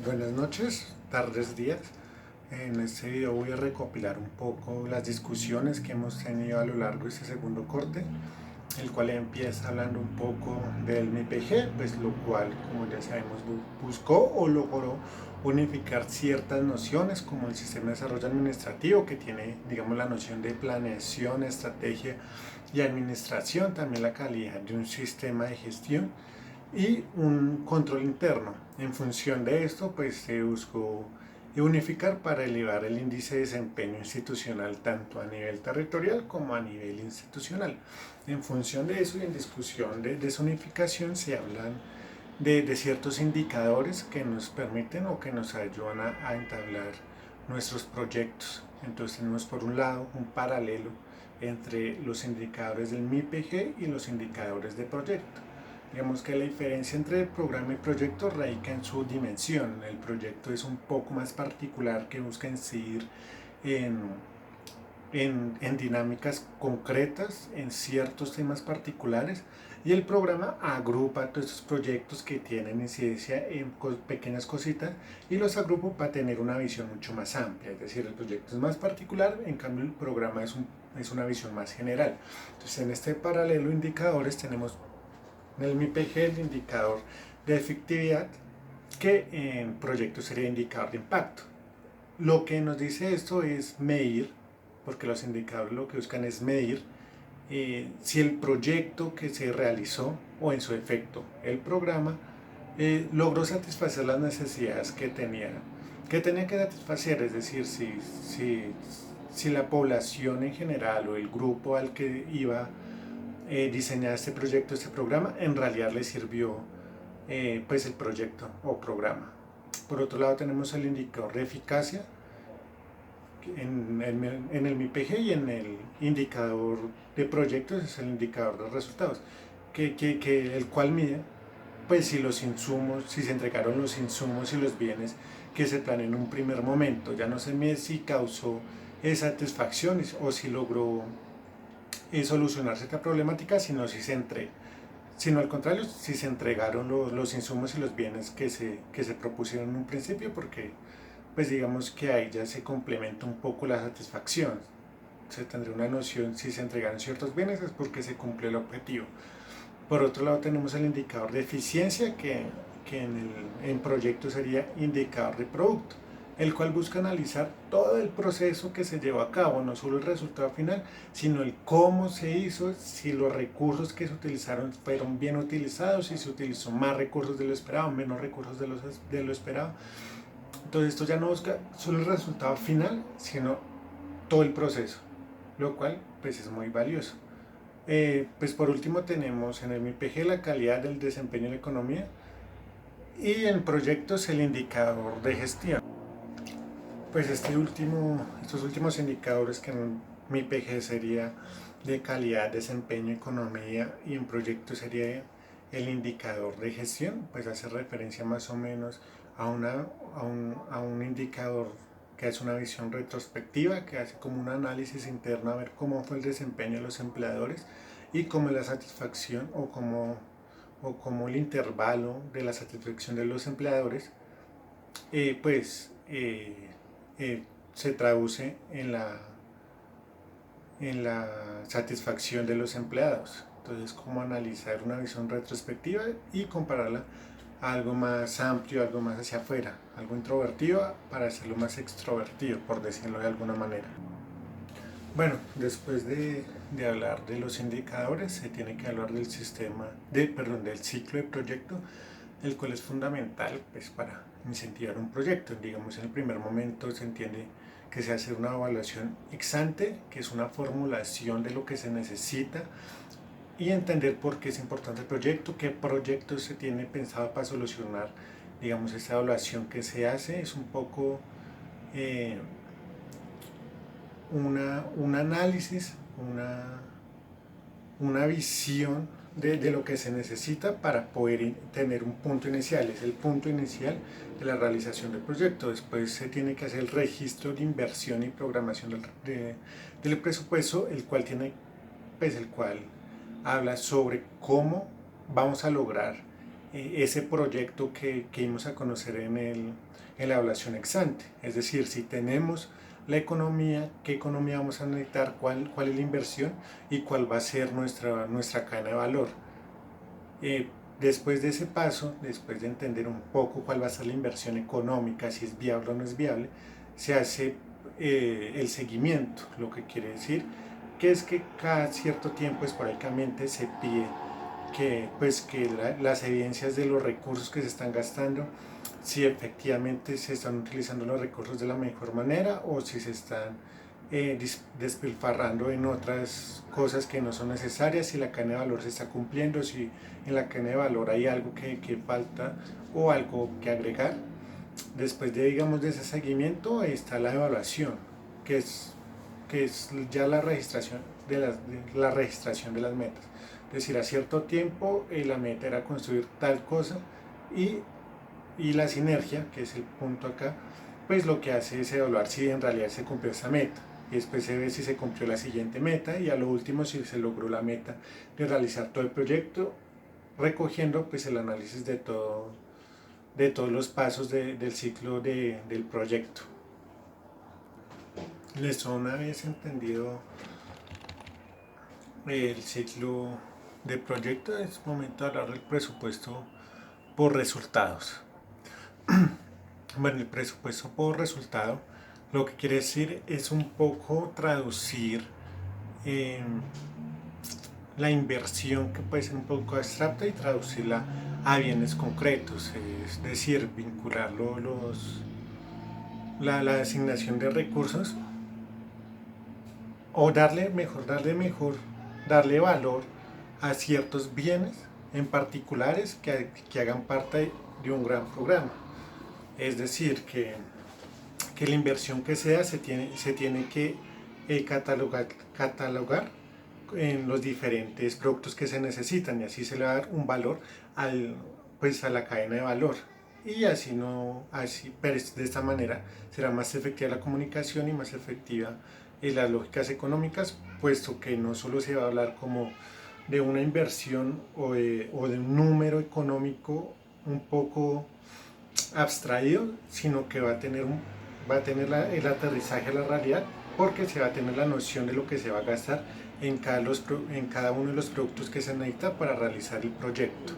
Buenas noches, tardes, días. En este video voy a recopilar un poco las discusiones que hemos tenido a lo largo de este segundo corte, el cual empieza hablando un poco del MIPG, pues lo cual, como ya sabemos, buscó o logró unificar ciertas nociones como el sistema de desarrollo administrativo, que tiene, digamos, la noción de planeación, estrategia y administración, también la calidad de un sistema de gestión y un control interno. En función de esto, pues se buscó unificar para elevar el índice de desempeño institucional tanto a nivel territorial como a nivel institucional. En función de eso y en discusión de esa unificación se hablan de ciertos indicadores que nos permiten o que nos ayudan a entablar nuestros proyectos. Entonces tenemos por un lado un paralelo entre los indicadores del MIPG y los indicadores de proyecto. Digamos que la diferencia entre programa y proyecto radica en su dimensión. El proyecto es un poco más particular, que busca incidir en, en dinámicas concretas, en ciertos temas particulares, y el programa agrupa todos estos proyectos que tienen incidencia en pequeñas cositas y los agrupa para tener una visión mucho más amplia. Es decir, el proyecto es más particular, en cambio el programa es una visión más general. Entonces, en este paralelo de indicadores tenemos en el MIPG el indicador de efectividad, que en proyectos sería indicador de impacto. Lo que nos dice esto es medir, porque los indicadores lo que buscan es medir si el proyecto que se realizó o en su efecto el programa logró satisfacer las necesidades que tenía que satisfacer, es decir, si la población en general o el grupo al que iba diseñar este proyecto, este programa, en realidad le sirvió pues el proyecto o programa. Por otro lado tenemos el indicador de eficacia en el MIPG, y en el indicador de proyectos es el indicador de resultados, el cual mide pues si los insumos, si se entregaron los insumos y los bienes que se planean en un primer momento. Ya no se mide si causó satisfacciones o si logró solucionar cierta problemática, sino al contrario, si se entregaron los insumos y los bienes que se propusieron en un principio, porque pues digamos que ahí ya se complementa un poco la satisfacción. Se tendría una noción: si se entregaron ciertos bienes es porque se cumple el objetivo. Por otro lado tenemos el indicador de eficiencia, que en proyecto sería indicador de producto, el cual busca analizar todo el proceso que se llevó a cabo, no solo el resultado final, sino el cómo se hizo, si los recursos que se utilizaron fueron bien utilizados, si se utilizó más recursos de lo esperado, menos recursos de lo esperado. Entonces esto ya no busca solo el resultado final, sino todo el proceso, lo cual pues es muy valioso. Pues por último tenemos en el MIPG la calidad del desempeño en la economía, y en proyectos el indicador de gestión. Pues estos últimos indicadores, que en MIPG sería de calidad, desempeño, economía, y en proyectos sería el indicador de gestión, pues hace referencia más o menos a un indicador que hace una visión retrospectiva, que hace como un análisis interno a ver cómo fue el desempeño de los empleadores y cómo la satisfacción o cómo el intervalo de la satisfacción de los empleadores pues se traduce en la satisfacción de los empleados. Entonces, cómo analizar una visión retrospectiva y compararla a algo más amplio, algo más hacia afuera, algo introvertido para hacerlo más extrovertido, por decirlo de alguna manera. Bueno, después de hablar de los indicadores, se tiene que hablar del del ciclo de proyecto, el cual es fundamental pues, para incentivar un proyecto. Digamos, en el primer momento se entiende que se hace una evaluación ex ante, que es una formulación de lo que se necesita, y entender por qué es importante el proyecto, qué proyecto se tiene pensado para solucionar. Digamos, esa evaluación que se hace es un poco eh, un análisis, una visión de lo que se necesita para poder tener un punto inicial. Es el punto inicial de la realización del proyecto. Después se tiene que hacer el registro de inversión y programación del presupuesto, el cual habla sobre cómo vamos a lograr ese proyecto que íbamos a conocer en la evaluación ex ante. Es decir, si tenemos la economía, qué economía vamos a necesitar, cuál es la inversión y cuál va a ser nuestra cadena de valor. Después de ese paso, después de entender un poco cuál va a ser la inversión económica, si es viable o no es viable, se hace el seguimiento, lo que quiere decir que es que cada cierto tiempo esporádicamente se pide que las evidencias de los recursos que se están gastando, si efectivamente se están utilizando los recursos de la mejor manera o si se están despilfarrando en otras cosas que no son necesarias, si la cadena de valor se está cumpliendo, si en la cadena de valor hay algo que falta o algo que agregar. Después de, digamos, de ese seguimiento está la evaluación, que es ya la registración la registración de las metas. Es decir, a cierto tiempo la meta era construir tal cosa y la sinergia, que es el punto acá, pues lo que hace es evaluar si en realidad se cumplió esa meta. Y después se ve si se cumplió la siguiente meta y a lo último si se logró la meta de realizar todo el proyecto, recogiendo pues el análisis de todos los pasos del ciclo del proyecto. Listo, una vez entendido el ciclo de proyecto, es momento de hablar del presupuesto por resultados. Bueno, el presupuesto por resultado lo que quiere decir es un poco traducir eh, la inversión, que puede ser un poco abstracta, y traducirla a bienes concretos, es decir, vincularlo la asignación de recursos o darle valor a ciertos bienes en particulares que hagan parte de un gran programa. Es decir, que la inversión que sea se tiene que catalogar en los diferentes productos que se necesitan y así se le va a dar un valor pues a la cadena de valor. Y así no, pero de esta manera será más efectiva la comunicación y más efectiva las lógicas económicas, puesto que no solo se va a hablar como de una inversión o de un número económico un poco abstraído, sino que va a tener el aterrizaje a la realidad, porque se va a tener la noción de lo que se va a gastar en cada uno de los productos que se necesita para realizar el proyecto.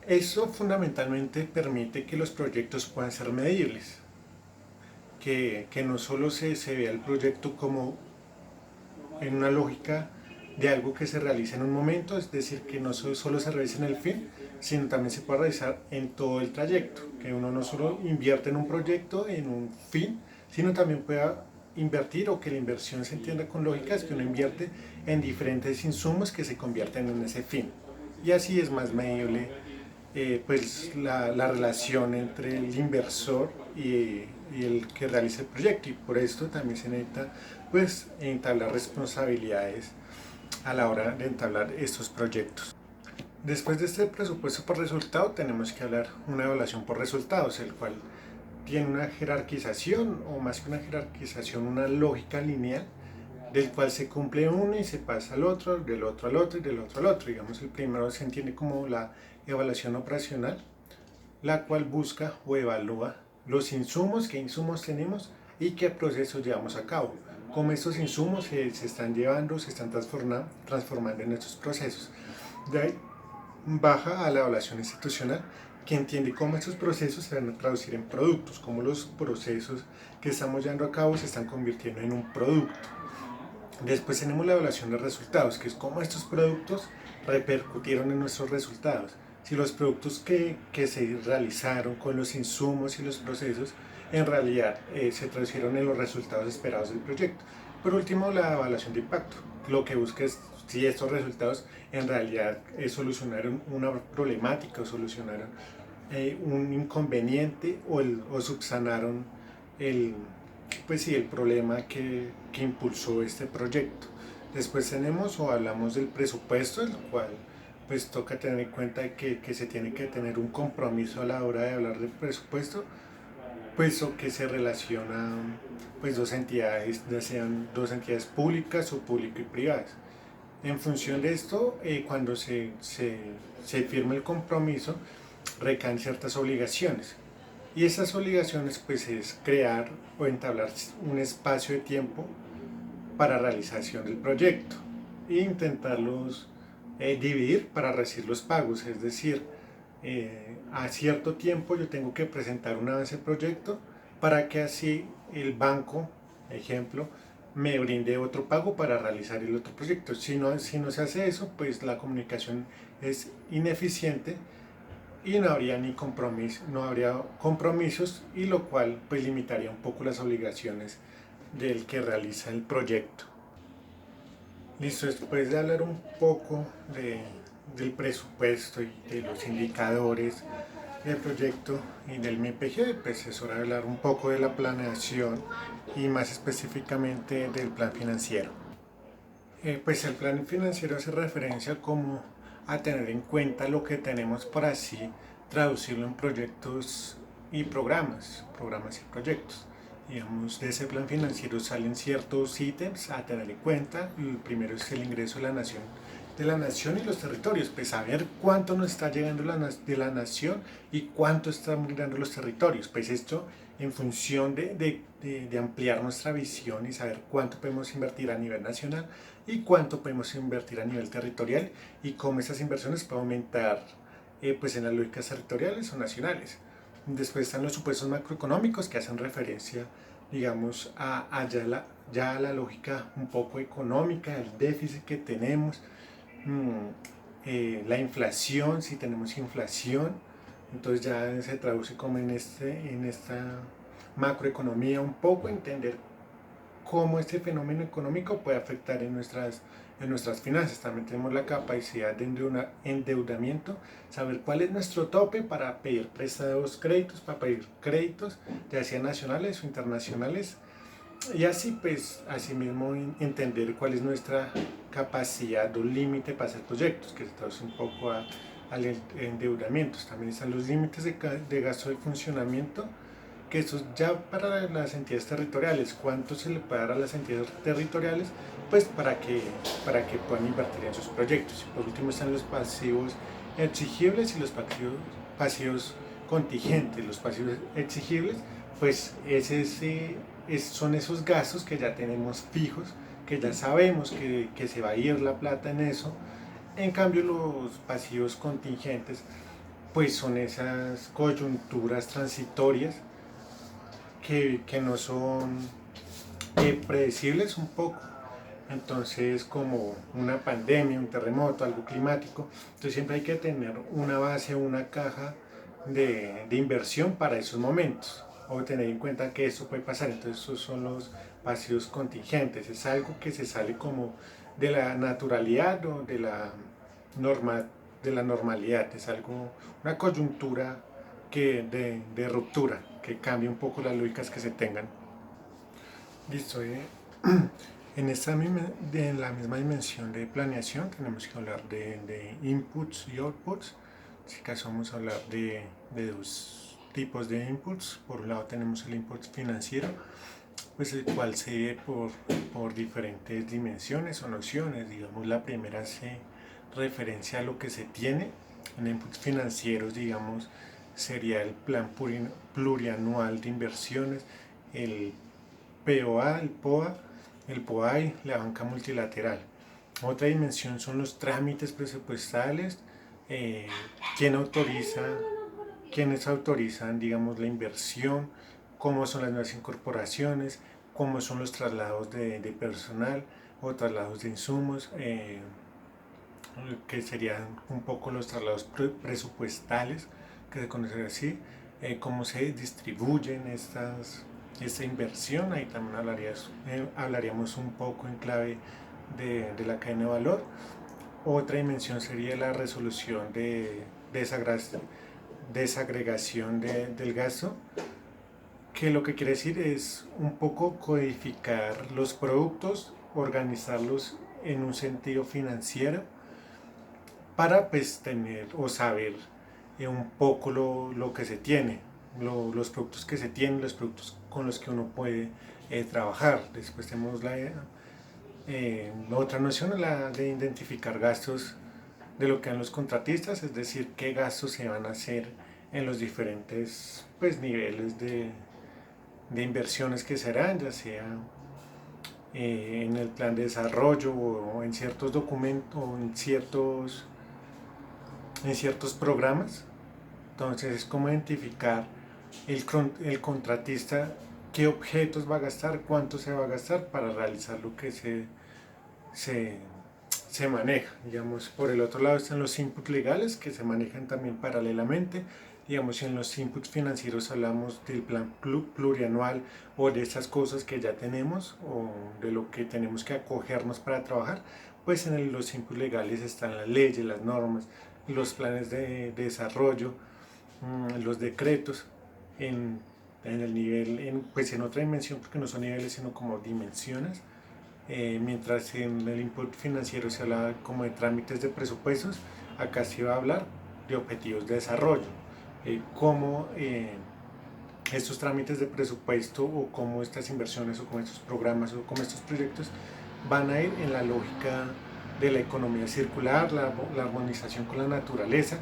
Eso fundamentalmente permite que los proyectos puedan ser medibles, que no solo se vea el proyecto como en una lógica de algo que se realiza en un momento, es decir, que no solo se realiza en el fin, sino también se puede realizar en todo el trayecto, que uno no solo invierte en un proyecto, en un fin, sino también pueda invertir, o que la inversión se entienda con lógica, es que uno invierte en diferentes insumos que se convierten en ese fin. Y así es más medible pues la relación entre el inversor y el que realiza el proyecto, y por esto también se necesita pues entablar responsabilidades a la hora de entablar estos proyectos. Después de este presupuesto por resultado tenemos que hablar una evaluación por resultados, el cual tiene una jerarquización, o más que una jerarquización, una lógica lineal, del cual se cumple uno y se pasa al otro, del otro al otro y del otro al otro. Digamos, el primero se entiende como la evaluación operacional, la cual busca o evalúa los insumos, qué insumos tenemos y qué procesos llevamos a cabo, cómo estos insumos se están llevando, se están transformando en estos procesos. De ahí baja a la evaluación institucional, que entiende cómo estos procesos se van a traducir en productos, cómo los procesos que estamos llevando a cabo se están convirtiendo en un producto. Después tenemos la evaluación de resultados, que es cómo estos productos repercutieron en nuestros resultados. Si los productos que se realizaron con los insumos y los procesos en realidad se traducieron en los resultados esperados del proyecto. Por último, la evaluación de impacto. Lo que busca es si estos resultados en realidad solucionaron una problemática o solucionaron un inconveniente o subsanaron el problema que impulsó este proyecto. Después tenemos o hablamos del presupuesto, el cual pues toca tener en cuenta que se tiene que tener un compromiso a la hora de hablar del presupuesto, puesto que se relacionan pues dos entidades, ya sean dos entidades públicas o público y privadas. En función de esto, cuando se firma el compromiso, recaen ciertas obligaciones. Y esas obligaciones pues es crear o entablar un espacio de tiempo para realización del proyecto e intentarlos dividir para recibir los pagos. Es decir, a cierto tiempo yo tengo que presentar una vez el proyecto para que así el banco, ejemplo, me brinde otro pago para realizar el otro proyecto. Si no se hace eso, pues la comunicación es ineficiente y no habría no habría compromisos, y lo cual pues limitaría un poco las obligaciones del que realiza el proyecto. Listo, después de hablar un poco del presupuesto y de los indicadores del proyecto y del MPG, pues es hora de hablar un poco de la planeación y más específicamente del plan financiero. Pues el plan financiero hace referencia como a tener en cuenta lo que tenemos, por así traducirlo en proyectos y programas y proyectos. Digamos, de ese plan financiero salen ciertos ítems a tener en cuenta. El primero es el ingreso de la nación y los territorios, pues saber cuánto nos está llegando de la nación y cuánto están llegando los territorios. Pues esto en función de ampliar nuestra visión y saber cuánto podemos invertir a nivel nacional y cuánto podemos invertir a nivel territorial, y cómo esas inversiones pueden aumentar pues en las lógicas territoriales o nacionales. Después están los supuestos macroeconómicos, que hacen referencia, digamos, ya a la lógica un poco económica, el déficit que tenemos, la inflación, si tenemos inflación. Entonces ya se traduce como en esta macroeconomía, un poco entender cómo este fenómeno económico puede afectar en nuestras finanzas. También tenemos la capacidad de endeudamiento, saber cuál es nuestro tope para pedir prestados créditos, para pedir créditos, ya sean nacionales o internacionales, y así pues asimismo entender cuál es nuestra capacidad o límite para hacer proyectos, que se traduce un poco al endeudamiento. También están los límites de gasto de funcionamiento, que eso es ya para las entidades territoriales. ¿Cuánto se le puede dar a las entidades territoriales? Pues para que puedan invertir en sus proyectos. Y por último están los pasivos exigibles y los pasivos contingentes. Los pasivos exigibles, pues son esos gastos que ya tenemos fijos, que ya sabemos que se va a ir la plata en eso. En cambio, los pasivos contingentes, pues son esas coyunturas transitorias que no son predecibles un poco. Entonces, como una pandemia, un terremoto, algo climático, entonces siempre hay que tener una base, una caja de inversión para esos momentos, o tener en cuenta que eso puede pasar. Entonces esos son los pasivos contingentes. Es algo que se sale como de la naturalidad o de la normalidad. Es algo, una coyuntura de ruptura, que cambia un poco las lógicas que se tengan. Listo. En la misma dimensión de planeación tenemos que hablar de inputs y outputs. En este caso vamos a hablar de dos tipos de inputs. Por un lado tenemos el input financiero, pues el cual se ve por diferentes dimensiones o nociones. Digamos, la primera hace referencia a lo que se tiene. En inputs financieros, digamos, sería el plan plurianual de inversiones, el POA, el POAI, la banca multilateral. Otra dimensión son los trámites presupuestales, eh, quién autoriza, quiénes autorizan, digamos, la inversión, cómo son las nuevas incorporaciones, cómo son los traslados de personal o traslados de insumos, que serían un poco los traslados presupuestales, que se conocen así, cómo se distribuyen esta inversión. Ahí también hablaríamos un poco en clave de la cadena de valor. Otra dimensión sería la resolución de desagregación del gasto, que lo que quiere decir es un poco codificar los productos, organizarlos en un sentido financiero, para pues tener o saber un poco lo que se tiene, los productos que se tienen, los productos con los que uno puede trabajar. Después tenemos Otra noción es la de identificar gastos de lo que dan los contratistas, es decir, qué gastos se van a hacer en los diferentes pues, niveles de inversiones que serán, ya sea en el plan de desarrollo o en ciertos documentos o en ciertos programas. Entonces es como identificar el contratista qué objetos va a gastar, cuánto se va a gastar para realizar lo que se, se maneja. Digamos, por el otro lado están los inputs legales que se manejan también paralelamente. Digamos, en los inputs financieros hablamos del plan plurianual o de esas cosas que ya tenemos o de lo que tenemos que acogernos para trabajar. Pues en los inputs legales están las leyes, las normas, los planes de desarrollo, los decretos en el nivel, pues en otra dimensión, porque no son niveles sino como dimensiones. Mientras en el input financiero se habla como de trámites de presupuestos, acá se va a hablar de objetivos de desarrollo, cómo estos trámites de presupuesto o cómo estas inversiones o cómo estos programas o cómo estos proyectos van a ir en la lógica de la economía circular, la armonización con la naturaleza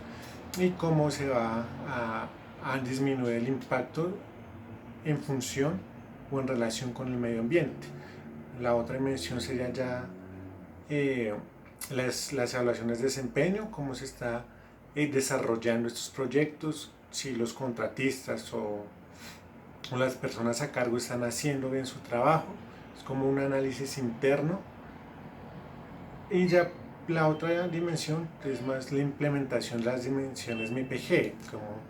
y cómo se va a disminuir el impacto en función o en relación con el medio ambiente. La otra dimensión sería ya las evaluaciones de desempeño, cómo se está desarrollando estos proyectos, si los contratistas o las personas a cargo están haciendo bien su trabajo. Es como un análisis interno. Y ya la otra dimensión es más la implementación de las dimensiones MIPG, como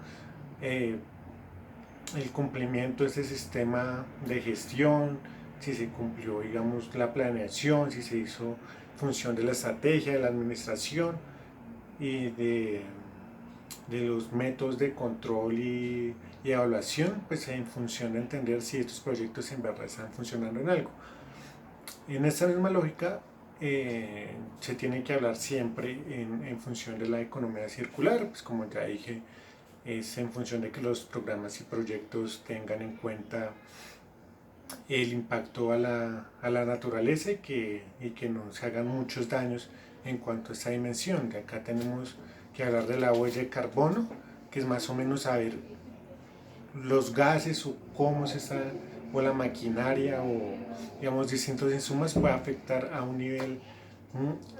el cumplimiento de este sistema de gestión, si se cumplió, digamos, la planeación, si se hizo función de la estrategia, de la administración y de los métodos de control y evaluación, pues en función de entender si estos proyectos en verdad están funcionando en algo. En esta misma lógica, se tiene que hablar siempre en función de la economía circular, pues como ya dije, es en función de que los programas y proyectos tengan en cuenta el impacto a la naturaleza y que no se hagan muchos daños en cuanto a esta dimensión. De acá tenemos que hablar de la huella de carbono, que es más o menos saber los gases o cómo se está, o la maquinaria o digamos distintos insumos puede afectar a un nivel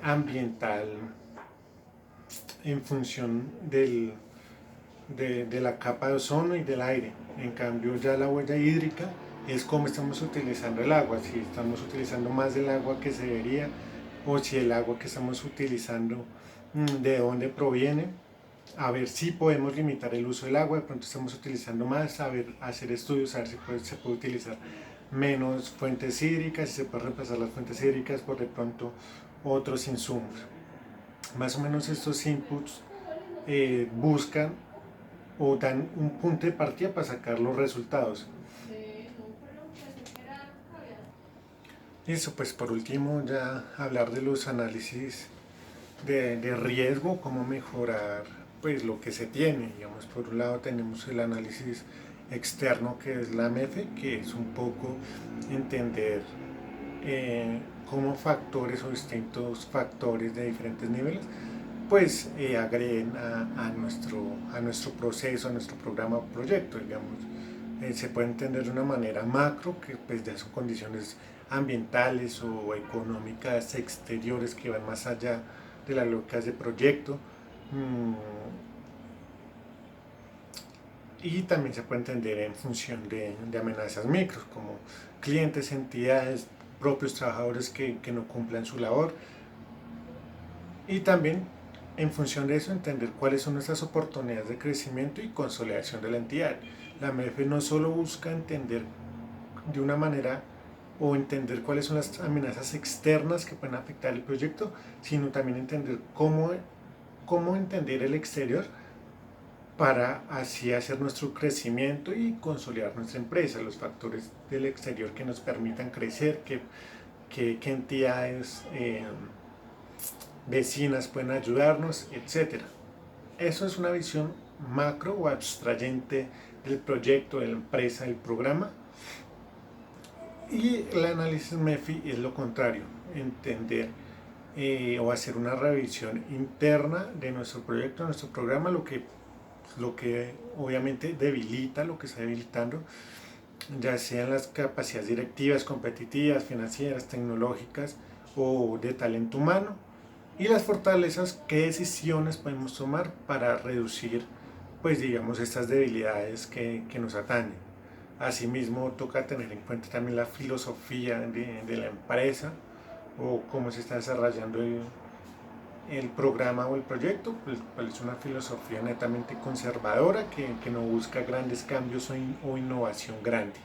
ambiental en función de la capa de ozono y del aire. En cambio ya la huella hídrica es cómo estamos utilizando el agua, si estamos utilizando más del agua que se debería o si el agua que estamos utilizando de dónde proviene, a ver si podemos limitar el uso del agua, de pronto estamos utilizando más, a ver, hacer estudios, a ver si se puede utilizar menos fuentes hídricas, si se puede reemplazar las fuentes hídricas por de pronto otros insumos. Más o menos estos inputs buscan o dan un punto de partida para sacar los resultados. Eso, pues por último ya hablar de los análisis de riesgo, cómo mejorar pues lo que se tiene. Digamos, por un lado tenemos el análisis externo que es la MEFE, que es un poco entender cómo factores o distintos factores de diferentes niveles pues agreden a nuestro proceso, a nuestro programa o proyecto, digamos. Se puede entender de una manera macro, que pues ya son condiciones ambientales o económicas exteriores que van más allá de las lógicas de proyecto. Y también se puede entender en función de amenazas micros, como clientes, entidades, propios trabajadores que no cumplan su labor. Y también en función de eso entender cuáles son nuestras oportunidades de crecimiento y consolidación de la entidad. La MF no solo busca entender de una manera o entender cuáles son las amenazas externas que pueden afectar el proyecto, sino también entender cómo entender el exterior para así hacer nuestro crecimiento y consolidar nuestra empresa, los factores del exterior que nos permitan crecer, qué entidades vecinas pueden ayudarnos, etc. Eso es una visión macro o abstrayente del proyecto, de la empresa, del programa. Y el análisis MEFI es lo contrario, entender o hacer una revisión interna de nuestro proyecto, de nuestro programa, lo que obviamente debilita, lo que está debilitando, ya sean las capacidades directivas, competitivas, financieras, tecnológicas o de talento humano, y las fortalezas, qué decisiones podemos tomar para reducir, pues digamos, estas debilidades que nos atañen. Asimismo, toca tener en cuenta también la filosofía de la empresa o cómo se está desarrollando el programa o el proyecto, pues es una filosofía netamente conservadora que no busca grandes cambios o innovación grande.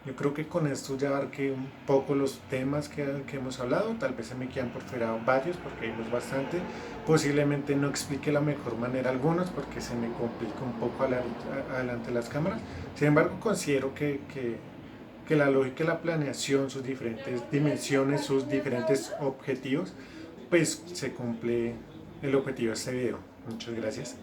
Yo creo que con esto ya abarqué un poco los temas que hemos hablado, tal vez se me quedan por fuera varios porque vimos bastante, posiblemente no explique la mejor manera algunos porque se me complica un poco adelante las cámaras, sin embargo considero que la lógica y la planeación, sus diferentes dimensiones, sus diferentes objetivos, pues se cumple el objetivo de este video. Muchas gracias.